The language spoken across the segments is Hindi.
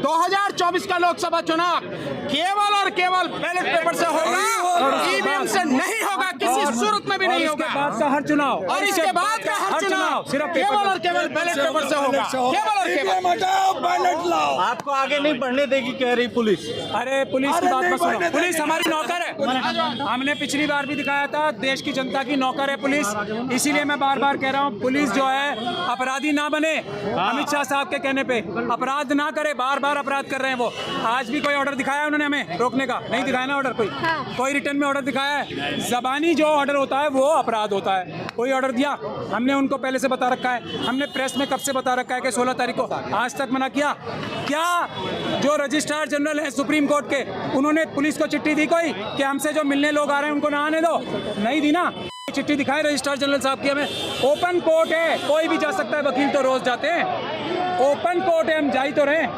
2024 का लोकसभा चुनाव केवल और केवल बैलेट पेपर से होगा, ईवीएम से नहीं होगा, किसी सूरत में भी नहीं होगा। बाद का हर चुनाव और इसके बाद का हर चुनाव सिर्फ केवल और केवल बैलेट पेपर से होगा, केवल और केवल। हटाओ, बैलेट लाओ। आपको आगे नहीं बढ़ने देगी कह रही पुलिस। अरे पुलिस की बात मत सुनो, पुलिस हमारी नौकर है। हमने पिछली बार भी दिखाया था, देश की जनता की नौकर है पुलिस। इसीलिए मैं बार बार कह रहा हूँ, पुलिस जो है अपराधी ना बने। अमित शाह साहब के कहने पे अपराध ना करे, बार बार अपराध कर रहे हैं वो। आज भी कोई ऑर्डर दिखाया उन्होंने हमें रोकने का? नहीं दिखाया ना ऑर्डर, कोई रिटर्न में ऑर्डर दिखाया है? जबानी जो ऑर्डर होता है वो अपराध होता है। कोई ऑर्डर दिया? हमने उनको पहले से बता रखा है, हमने प्रेस में कब से बता रखा है कि 16 तारीख को। आज तक मना किया क्या? जो रजिस्ट्रार जनरल है सुप्रीम कोर्ट के, उन्होंने पुलिस को चिट्ठी दी कोई कि हमसे जो मिलने लोग आ रहे हैं उनको ना आने दो? नहीं दी ना। चिट्ठी दिखाए रजिस्ट्रार जनरल साहब की हमें। ओपन कोर्ट है, कोई भी जा सकता है, वकील तो रोज जाते हैं। ओपन कोर्ट है, हम जा ही तो रहे हैं,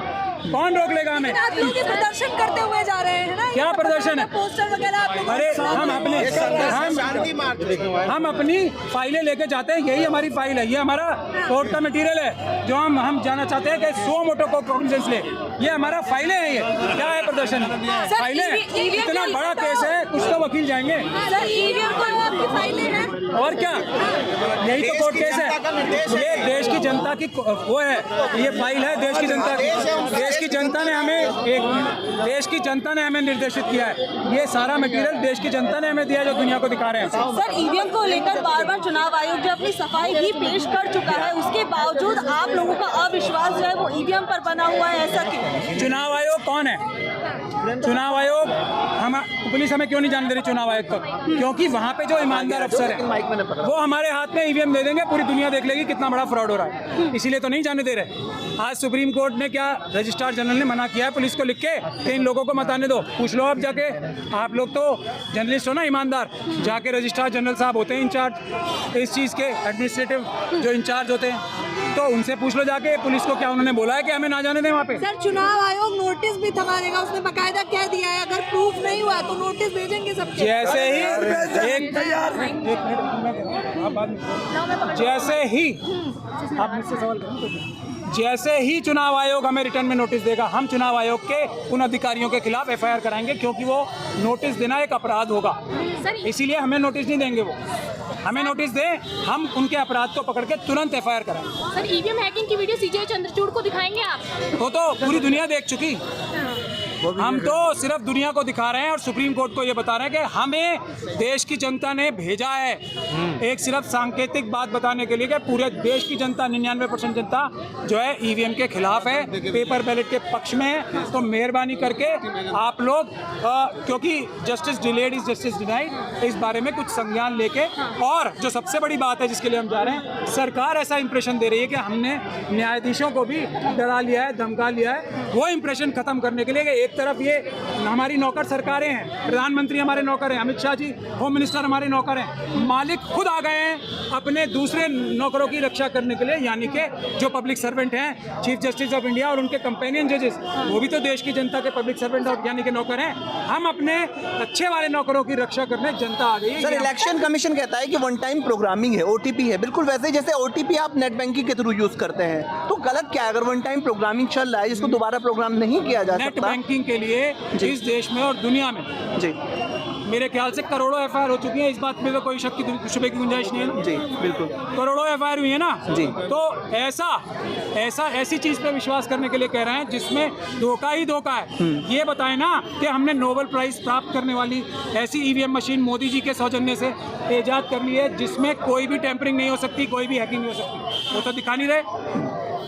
कौन रोक लेगा हमें? आप लोग प्रदर्शन करते हुए जा रहे हैं ना? क्या प्रदर्शन है? पोस्टर वगैरह आप लोग? अरे हम अपनी फाइलें लेके जाते हैं, यही हमारी फाइल है, ये हमारा कोर्ट का मटेरियल है जो हम जाना चाहते हैं कि सो मोटो को कॉग्निजेंस ले। ये हमारा फाइलें हैं, ये क्या है प्रदर्शन? फाइलें। इतना बड़ा केस है, कुछ तो वकील जाएंगे। सर ईवीएम को आपकी फाइलें हैं और क्या, यही तो कोर्ट केस है। ये देश की जनता की वो है, ये फाइल है देश की जनता की। देश की जनता ने हमें देश की जनता ने हमें निर्देशित किया है। ये सारा मटेरियल देश की जनता ने हमें दिया है जो दुनिया को दिखा रहे हैं। सर ईवीएम को लेकर बार बार चुनाव आयोग जो अपनी सफाई भी पेश कर चुका है, उसके बावजूद आप लोगों का अविश्वास जो है वो ईवीएम पर बना हुआ है, ऐसा क्यों? चुनाव आयोग कौन है? चुनाव आयोग हम पुलिस हमें क्यों नहीं जाने दे रही चुनाव आयोग तक? क्योंकि वहाँ पे जो ईमानदार अफसर है वो हमारे हाथ में ईवीएम दे देंगे, पूरी दुनिया देख लेगी कितना बड़ा फ्रॉड हो रहा है, इसीलिए तो नहीं जाने दे रहे। आज सुप्रीम कोर्ट ने क्या, रजिस्ट्रार जनरल ने मना किया है पुलिस को लिख के कि इन लोगों को मत आने दो। पूछ लो आप जाके, आप लोग तो जर्नलिस्ट हो ना, ईमानदार, जाके रजिस्ट्रार जनरल साहब होते हैं इंचार्ज इस चीज़ के, एडमिनिस्ट्रेटिव जो इंचार्ज होते हैं, तो उनसे पूछ लो जाके पुलिस को क्या उन्होंने बोला है कि हमें ना जाने दें वहाँ पे। सर चुनाव आयोग नोटिस भी थमा देगा, उसने बकायदा कह दिया है अगर प्रूफ नहीं हुआ तो नोटिस भेजेंगे सबके। जैसे ही आप मुझसे सवाल करें, जैसे ही चुनाव आयोग हमें रिटर्न में नोटिस देगा, हम चुनाव आयोग के उन अधिकारियों के खिलाफ एफआईआर कराएंगे, क्योंकि वो नोटिस देना एक अपराध होगा। इसीलिए हमें नोटिस नहीं देंगे, वो हमें नोटिस दें, हम उनके अपराध को पकड़ के तुरंत एफआईआर कराएंगे। सर ईवीएम हैकिंग की वीडियो सीजे चंद्रचूड़ को दिखाएंगे आप? तो पूरी दुनिया देख चुकी, हम तो सिर्फ दुनिया को दिखा रहे हैं और सुप्रीम कोर्ट को ये बता रहे हैं कि हमें देश की जनता ने भेजा है एक सिर्फ सांकेतिक बात बताने के लिए कि पूरे देश की जनता 99% जनता जो है ईवीएम के खिलाफ है, पेपर बैलेट के पक्ष में है। तो मेहरबानी करके आप लोग क्योंकि justice delayed is justice denied, इस बारे में कुछ संज्ञान लेके, और जो सबसे बड़ी बात है जिसके लिए हम जा रहे हैं, सरकार ऐसा इंप्रेशन दे रही है कि हमने न्यायाधीशों को भी डरा लिया है, धमका लिया है। वो इंप्रेशन खत्म करने के लिए कि एक तरफ ये हमारी नौकर सरकारें हैं, प्रधानमंत्री हमारे नौकर हैं, अमित शाह जी होम मिनिस्टर हमारे नौकर हैं, मालिक खुद आ गए हैं अपने दूसरे नौकरों की रक्षा करने के लिए, यानी कि जो पब्लिक सर्वेंट हैं, चीफ जस्टिस ऑफ इंडिया और उनके कंपेनियन जजेस, वो भी तो देश की जनता के पब्लिक सर्वेंट और यानी कि नौकर हैं। हम अपने अच्छे वाले नौकरों की रक्षा करने जनता आ गई। सर इलेक्शन कमीशन कहता है कि वन टाइम प्रोग्रामिंग है, ओटीपी है, बिल्कुल वैसे जैसे ओटीपी आप नेट बैंकिंग के थ्रू यूज करते हैं, तो गलत क्या है? अगर वन टाइम प्रोग्रामिंग चल रहा है जिसको दोबारा प्रोग्राम नहीं किया जा सकता। नेट बैंकिंग के लिए इस देश में और दुनिया में जी मेरे ख्याल से करोड़ों एफआईआर हो चुकी हैं, इस बात में तो कोई शक की शुबे की गुंजाइश नहीं है ना। जी बिल्कुल, करोड़ों एफआईआर हुई है ना जी। तो ऐसी चीज़ पे विश्वास करने के लिए कह रहे हैं जिसमें धोखा ही धोखा है। ये बताएं ना कि हमने नोबेल प्राइज प्राप्त करने वाली ऐसी ईवीएम मशीन मोदी जी के सौजन्य से ईजाद कर ली है जिसमें कोई भी टेम्परिंग नहीं हो सकती, कोई भी हैकिंग नहीं हो सकती। वो तो दिखा नहीं रहे।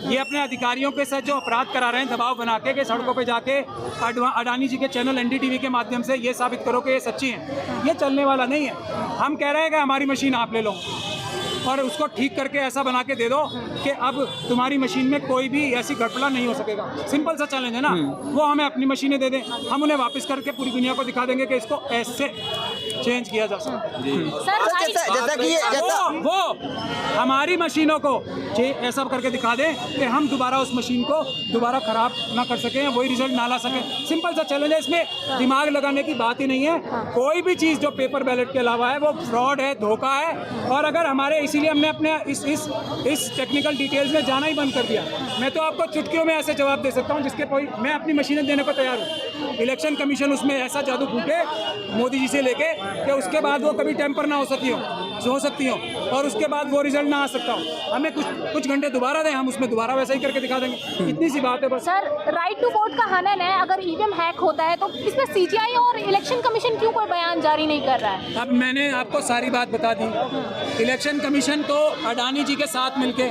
ये अपने अधिकारियों के साथ जो अपराध करा रहे हैं, दबाव बना के सड़कों पे जाके अडानी जी के चैनल एनडीटीवी के माध्यम से ये साबित करो कि ये सच्ची हैं, ये चलने वाला नहीं है। हम कह रहे हैं कि हमारी मशीन आप ले लो और उसको ठीक करके ऐसा बना के दे दो कि अब तुम्हारी मशीन में कोई भी ऐसी गड़बड़ा नहीं हो सकेगा। सिंपल सा चैलेंज है ना। वो हमें अपनी मशीनें दे दें, हम उन्हें वापस करके पूरी दुनिया को दिखा देंगे कि इसको ऐसे चेंज किया जा सकता है। वो हमारी मशीनों को ऐसा करके दिखा दें कि हम दोबारा उस मशीन को दोबारा खराब ना कर सकें, वही रिजल्ट ना ला सकें। सिंपल सा चैलेंज है, इसमें दिमाग लगाने की बात ही नहीं है। कोई भी चीज़ जो पेपर बैलेट के अलावा है वो फ्रॉड है, धोखा है। और अगर हमारे इसी इसीलिए हमने अपने इस टेक्निकल डिटेल्स में जाना ही बंद कर दिया। मैं तो आपको चुटकियों में ऐसे जवाब दे सकता हूँ जिसके कोई, मैं अपनी मशीनें देने को तैयार हूँ। इलेक्शन कमीशन उसमें ऐसा जादू फूटे मोदी जी से लेके कि उसके बाद वो कभी टेम्पर ना हो सकती हो और उसके बाद वो रिजल्ट ना आ सकता हो। हमें कुछ घंटे दोबारा दें, हम उसमें दोबारा वैसा ही करके दिखा देंगे। इतनी सी बात है बस। सर, राइट टू वोट का हनन है, अगर ईवीएम हैक होता है तो इसमें सीजीआई और इलेक्शन कमीशन क्यों कोई बयान जारी नहीं कर रहा है? अब मैंने आपको सारी बात बता दी। इलेक्शन कमीशन तो अडानी जी के साथ मिलके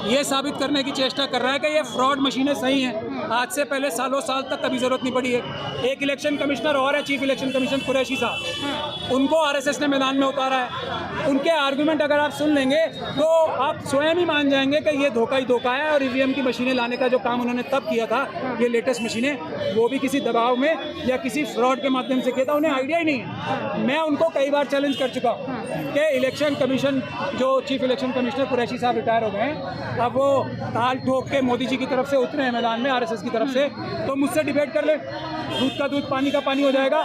ये साबित करने की चेष्टा कर रहा है कि ये फ्रॉड मशीनें सही हैं। आज से पहले सालों साल तक कभी जरूरत नहीं पड़ी है। एक इलेक्शन कमिश्नर और है, चीफ इलेक्शन कमीशन कुरैशी साहब, उनको आरएसएस ने मैदान में उतारा है। उनके आर्गुमेंट अगर आप सुन लेंगे तो आप स्वयं ही मान जाएंगे कि ये धोखा ही धोखा है। और ईवीएम की मशीनें लाने का जो काम उन्होंने तब किया था, ये लेटेस्ट मशीनें, वो भी किसी दबाव में या किसी फ्रॉड के माध्यम से किया था। उन्हें आइडिया ही नहीं है। मैं उनको कई बार चैलेंज कर चुका हूँ कि इलेक्शन कमीशन, जो चीफ इलेक्शन कमिश्नर कुरैशी साहब रिटायर हो गए हैं, अब वो ताल ठोक के मोदी जी की तरफ से उतरे हैं मैदान में, आरएसएस की तरफ से, तो मुझसे डिबेट कर ले। दूध का दूध पानी का पानी हो जाएगा।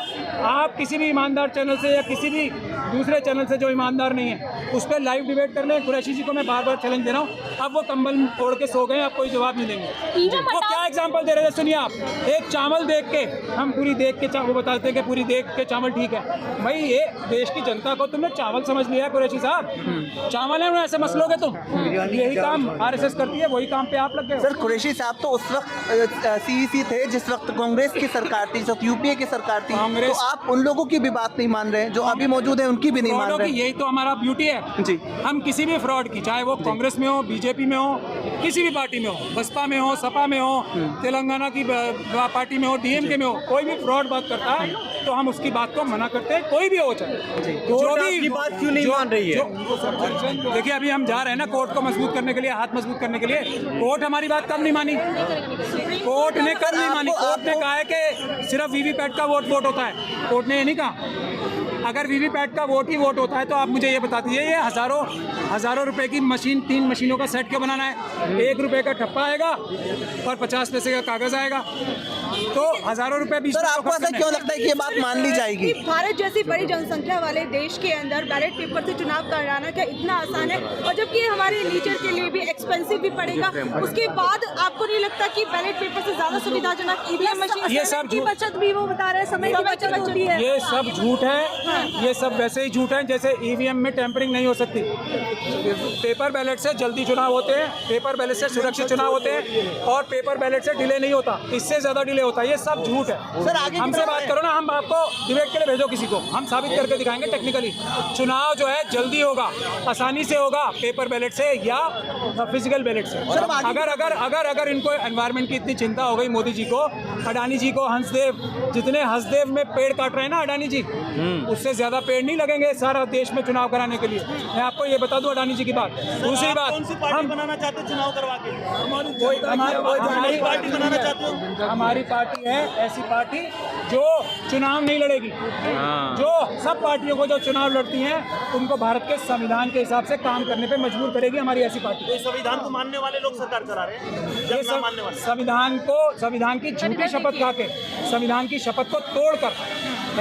आप किसी भी ईमानदार चैनल से या किसी भी दूसरे चैनल से जो ईमानदार नहीं है उस पर लाइव डिबेट कर लें। कुरैशी जी को मैं बार बार चैलेंज दे रहा हूँ। अब वो कंबल ओढ़ के सो गए, आप कोई जवाब नहीं देंगे। वो क्या एग्जाम्पल दे रहे थे सुनिए आप। एक चावल देख के हम पूरी देख के वो बताते हैं कि पूरी देख के चावल ठीक है। भाई ये देश की जनता को तुमने चावल समझ लिया है कुरैशी साहब। चावल है उन्हें ऐसे मसलोगे तुम। यही काम आरएसएस करती है, वही काम पे आप लग गए। सर कुरैशी साहब तो उस वक्त सीईसी थे जिस वक्त कांग्रेस की सरकार थी, जो यूपीए की सरकार थी। तो आप उन लोगों की भी बात नहीं मान रहे हैं, जो अभी मौजूद है उनकी भी नहीं मान रहे। यही तो हमारा ब्यूटी है जी। हम किसी भी फ्रॉड की, चाहे वो कांग्रेस में हो, बीजेपी में हो, किसी भी पार्टी में हो, बसपा में हो, सपा में हो, तेलंगाना की पार्टी में हो, डीएमके में हो, कोई भी फ्रॉड बात करता है तो हम उसकी बात को मना करते हैं, कोई भी हो चाहे। जो भी बात क्यों नहीं मान रही है? देखिए अभी हम जा रहे हैं ना कोर्ट को मजबूत करने के लिए, हाथ मजबूत करने के लिए। कोर्ट हमारी बात कब नहीं मानी? कोर्ट ने कब नहीं मानी? कोर्ट ने कहा है कि सिर्फ वीवीपैट का वोट होता है। कोर्ट ने ये नहीं कहा। अगर वीवीपैट का वोट ही वोट होता है तो आप मुझे ये बता दीजिए, ये हज़ारों रुपए की मशीन, 3 मशीनों का सेट क्यों बनाना है? 1 रुपए का ठप्पा आएगा और 50 पैसे का कागज़ आएगा, तो हज़ारों रुपए भी। सर आपको ऐसा क्यों लगता है कि ये बात मान ली जाएगी? भारत जैसी बड़ी जनसंख्या वाले देश के अंदर बैलेट पेपर से चुनाव कराना क्या इतना आसान है? और जबकि ये हमारे नेचर के लिए भी एक्सपेंसिव भी पड़ेगा, उसके बाद आपको नहीं लगता कि बैलेट पेपर से ज्यादा सुविधाजनक ईवीएम मशीन, ये सब की बचत भी वो बता रहे हैं, समय की बचत होती है? ये सब झूठ है। ये सब वैसे ही झूठ है जैसे ईवीएम में टेम्परिंग नहीं हो सकती। पेपर बैलेट से जल्दी चुनाव होते हैं, पेपर बैलेट से सुरक्षित चुनाव होते हैं और पेपर बैलेट से डिले नहीं होता, इससे ज्यादा डिले होता है। ये सब झूठ है। सर आगे हमसे बात करो ना, हम आपको डिबेट के लिए भेजो किसी को, हम साबित करके दिखाएंगे टेक्निकली। चुनाव जो है जल्दी होगा, आसानी से होगा, पेपर बैलेट से या फिजिकल बैलेट से। अगर इनको एनवायरनमेंट की इतनी चिंता हो गई मोदी जी को, अडानी जी को, हंसदेव, जितने हंसदेव में पेड़ काट रहे हैं ना अडानी जी, उससे ज्यादा पेड़ नहीं लगेंगे सारा देश में चुनाव कराने के लिए। मैं आपको ये बता दूं अडानी जी की बात। दूसरी बात, हम बनाना चाहते चुनाव करवा के, हमारी पार्टी है ऐसी पार्टी जो चुनाव नहीं लड़ेगी। जो सब पार्टियों को जो चुनाव लड़ती हैं उनको भारत के संविधान के हिसाब से काम करने पे मजबूर करेगी हमारी ऐसी पार्टी। तो संविधान को मानने वाले लोग सरकार चला रहे हैं, ये मानने वाले संविधान की झूठी शपथ खा के, संविधान की शपथ को तोड़कर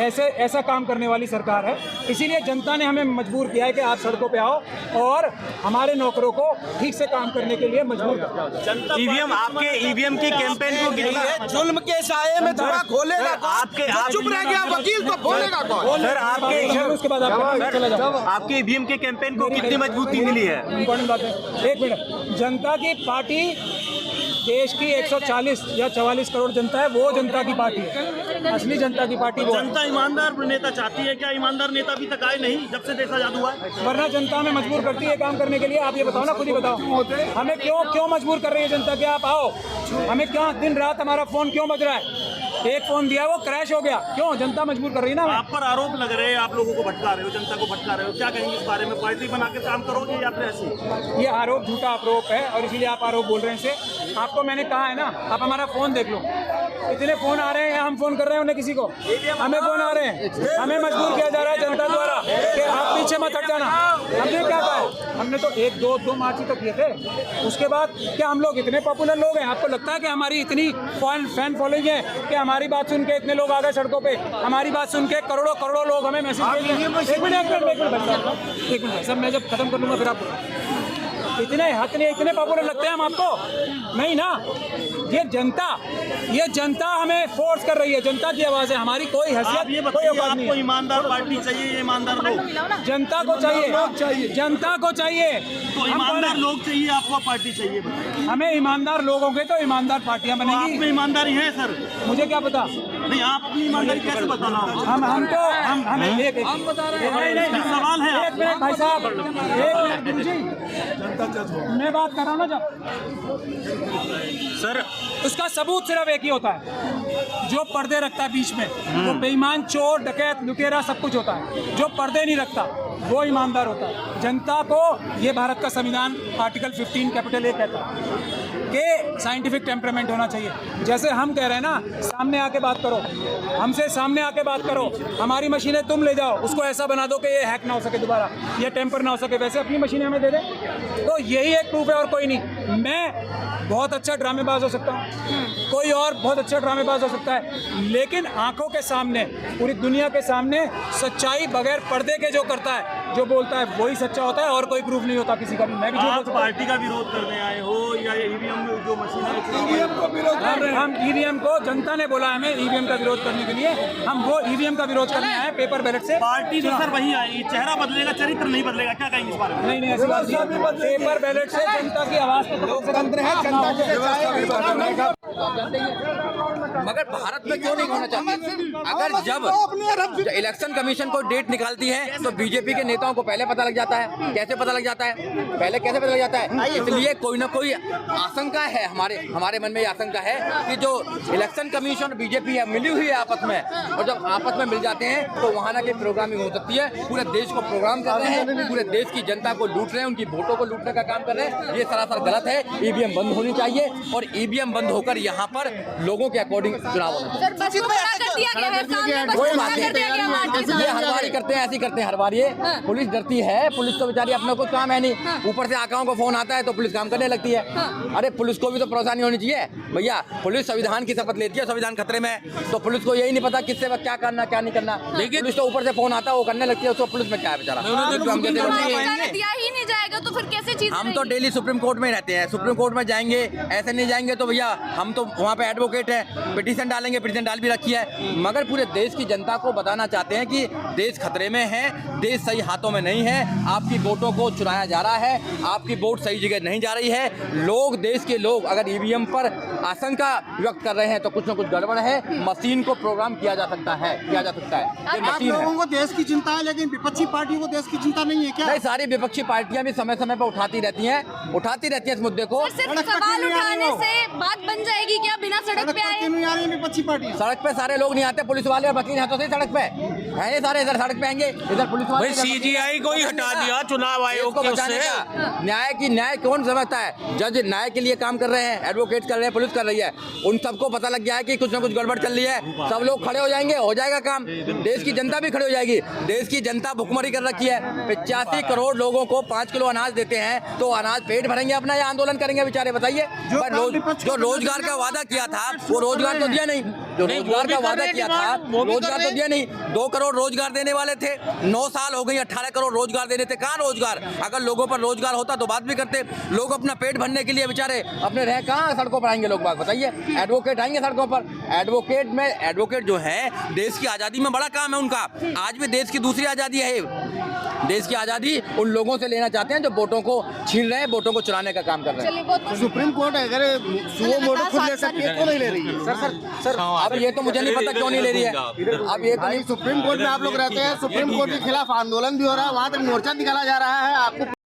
ऐसा काम करने वाली सरकार है। इसीलिए जनता ने हमें मजबूर किया है कि आप सड़कों पे आओ और हमारे नौकरों को ठीक से काम करने के लिए मजबूर करो। ईवीएम, आपके ईवीएम की कैंपेन को गिरा जुल्म के साये में थोड़ा खोलेगा कौन? आपके चुप रह गया वकील तो बोलेगा कौन? सर उसके बाद आप चला जाओ। आपके ईवीएम के कैंपेन को कितनी मजबूती मिली है? इम्पोर्टेंट बात है, 1 मिनट। जनता की पार्टी, देश की 140 या 44 करोड़ जनता है, वो जनता की पार्टी है, असली जनता की पार्टी वो है। जनता ईमानदार नेता चाहती है क्या? ईमानदार नेता अभी तक आए नहीं जब से देश आजाद हुआ है। वरना जनता हमें मजबूर करती है काम करने के लिए। आप ये बताओ ना, खुद ही बताओ, हमें क्यों मजबूर कर रही है जनता कि आप आओ? हमें क्यों दिन रात हमारा फोन क्यों बज रहा है? एक फोन दिया वो क्रैश हो गया, क्यों? जनता मजबूर कर रही है ना। आप पर आरोप लग रहे हैं, आप लोगों को भटका रहे हो, जनता को भटका रहे हो, क्या कहेंगे इस बारे में? पार्टी बनाकर काम करोगे या फिर ऐसे? ये आरोप झूठा आरोप है और इसीलिए आप आरोप बोल रहे हैं इसे। आपको मैंने कहा है ना, आप हमारा फोन देख लो, इतने फोन आ रहे हैं, हम फोन कर रहे हैं उन्हें किसी को, हमें फोन आ रहे हैं, हमें मजबूर किया जा रहा है जनता द्वारा कि आप पीछे मत हट जाना। हमने क्या कहा है? हमने तो एक दो मार्च ही तो किए थे, उसके बाद क्या हम लोग इतने पॉपुलर लोग हैं? आपको लगता है कि हमारी इतनी फैन फॉलोइंग है कि हमारी बात सुन के इतने लोग आ गए सड़कों पे, हमारी बात सुन के करोड़ों करोड़ों लोग हमें मैसेज भेज रहे हैं? एक मिनट सब मैं जब खत्म कर लूंगा फिर आपको। इतने हक नहीं, इतने पॉपुलर लगते हैं हम आपको? नहीं ना। ये जनता हमें फोर्स कर रही है, जनता की आवाज है, हमारी कोई आप हैसियत ये कोई बताइए, औकात नहीं आपको है। ईमानदार पार्टी चाहिए, ईमानदार लोग? जनता को चाहिए, जनता को चाहिए। तो ईमानदार लोग चाहिए, आपको पार्टी चाहिए? बताइए। हमें ईमानदार लोग होंगे तो ईमानदार पार्टियां तो आप बनेगी। में ईमानदारी है सर? मुझे क्या पता? नहीं, आप अपनी ईमानदारी कैसे बताना? हमें एक सवाल है। एक मिनट भाई साहब, एक मिनट जी, मैं बात कर रहा हूँ ना जब सर उसका सबूत सिर्फ एक ही होता है, जो पर्दे रखता है बीच में, वो बेईमान, चोर, डकैत, लुटेरा सब कुछ होता है। जो पर्दे नहीं रखता वो ईमानदार होता है। जनता को ये भारत का संविधान आर्टिकल 15 कैपिटल A कहता है कि साइंटिफिक टेम्परामेंट होना चाहिए। जैसे हम कह रहे हैं ना, सामने आके बात करो, हमसे सामने आके बात करो, हमारी मशीनें तुम ले जाओ, उसको ऐसा बना दो कि ये हैक ना हो सके दोबारा, ये टेम्पर ना हो सके, वैसे अपनी मशीनें हमें दे दें। तो यही एक प्रूफ है और कोई नहीं। मैं बहुत अच्छा ड्रामेबाज हो सकता हूँ, कोई और बहुत अच्छा ड्रामेबाज हो सकता है, लेकिन आंखों के सामने, पूरी दुनिया के सामने सच्चाई बगैर पर्दे के जो करता है, जो बोलता है, वही सच्चा होता है और कोई प्रूफ नहीं होता किसी का भी। मैं भी आप पार्टी का विरोध करने आए हो या ईवीएम में जो मशीन है? हम ईवीएम को, जनता ने बोला हमें ईवीएम का विरोध करने के लिए, हम वो ईवीएम का विरोध करने आए पेपर बैलेट से। पार्टी तो सर वही आई, चेहरा बदलेगा, चरित्र नहीं बदलेगा। क्या कहेंगे इस बारे में? नहीं ऐसी बात नहीं, पेपर बैलेट से जनता की आवाज लोकतंत्र है, जनता मगर भारत में क्यों नहीं होना चाहिए? अगर जब इलेक्शन कमीशन को डेट निकालती है तो बीजेपी के नेताओं को पहले पता लग जाता है। कैसे पता लग जाता है? पहले कैसे पता लग जाता है? इसलिए कोई ना कोई आशंका है, हमारे मन में ये आशंका है कि जो इलेक्शन कमीशन और बीजेपी है मिली हुई है आपस में, और जब आपस में मिल जाते हैं तो वहाँ ना की प्रोग्रामिंग हो सकती है। पूरे देश को प्रोग्राम कर रहे हैं, पूरे देश की जनता को लूट रहे हैं, उनकी वोटों को लूटने का काम कर रहे हैं। ये सरासर गलत है। ईवीएम बंद होनी चाहिए और ईवीएम बंद होकर यहाँ पर लोगों के अकॉर्डिंग चुनाव होना चाहिए। कोई बात नहीं, ये हर बार ही करते हैं, ऐसे ही करते हैं हर बार। ये पुलिस डरती है, पुलिस तो बेचारी अपना कुछ काम है नहीं, ऊपर से आकाओं को फोन आता है तो पुलिस काम करने लगती है। अरे पुलिस को भी तो परेशानी होनी चाहिए भैया। पुलिस संविधान की शपथ लेती है, संविधान खतरे में, तो पुलिस को यही नहीं पता किससे क्या करना क्या नहीं करना। पुलिस तो ऊपर से फोन आता है, वो करने लगती है, उसको पुलिस में क्या है बेचारा। तो फिर कैसे चीज? हम तो डेली सुप्रीम कोर्ट में रहते हैं, सुप्रीम कोर्ट में जाएंगे, ऐसे नहीं जाएंगे तो भैया हम तो वहाँ पे एडवोकेट है, पिटीशन डालेंगे, पिटीशन डाल भी रखी है। मगर पूरे देश की जनता को बताना चाहते हैं कि देश खतरे में है, देश सही हाथों में नहीं है, आपकी वोटों को चुराया जा रहा है, आपकी वोट सही जगह नहीं जा रही है। लोग, देश के लोग अगर ईवीएम पर आशंका व्यक्त कर रहे हैं तो कुछ न कुछ गड़बड़ है। मशीन को प्रोग्राम किया जा सकता है, किया जा सकता है। ये मशीन है। लोगों को देश की चिंता है, लेकिन विपक्षी पार्टियों को देश की चिंता नहीं है क्या? नहीं, सारी विपक्षी पार्टियां भी समय समय पर उठाती रहती हैं इस मुद्दे को। सिर्फ सवाल उठाने से बात बन जाएगी क्या? बिना सड़क पे आए नहीं आ रही विपक्षी पार्टी। सड़क पे सारे लोग नहीं आते, पुलिस वाले और वकील हाथों से सड़क पे हैं, ये सारे इधर सड़क पे आएंगे, इधर पुलिस वाले। सीजीआई को ही हटा दिया चुनाव आयोग को बचाने का। न्याय कौन समझता है? जज न्याय के लिए काम कर रहे हैं, एडवोकेट कर रहे हैं, पुलिस कर रही है। उन सबको पता लग गया है कि कुछ ना कुछ गड़बड़ चल रही है, सब लोग खड़े हो जाएंगे, हो जाएगा काम। देश की जनता भी खड़ी हो जाएगी। देश की जनता भुखमरी कर रखी है। 85 करोड़ लोगों को 5 किलो अनाज देते हैं तो अनाज पेट भरेंगे अपना या आंदोलन करेंगे बेचारे? बताइए। जो रोजगार का वादा किया था वो रोजगार तो दिया नहीं, जो रोजगार का वादा किया था रोजगार तो दिया नहीं। 2 करोड़ रोजगार देने वाले थे, 9 साल हो गई, 18 करोड़ रोजगार देने थे। कहाँ रोजगार? अगर लोगों पर रोजगार होता तो बात भी करते। लोग अपना पेट भरने के लिए बेचारे अपने रह कहाँ सड़कों पर आएंगे लोग बात? बताइए। एडवोकेट आएंगे सड़कों पर। एडवोकेट जो है, देश की आज़ादी में बड़ा काम है उनका। आज भी देश की दूसरी आज़ादी है। देश की आज़ादी उन लोगों से लेना चाहते हैं जो वोटों को छीन रहे हैं, वोटों को चुराने का काम कर रहे हैं। सुप्रीम कोर्ट अगर वोट खुद ले सकती है, क्यों नहीं ले रही है? सर अब ये तो मुझे नहीं पता क्यों नहीं ले रही है। अब ये तो सुप्रीम कोर्ट में आप लोग रहते हैं, सुप्रीम कोर्ट के खिलाफ आंदोलन भी हो रहा है, वहाँ तक मोर्चा निकाला जा रहा है। आपको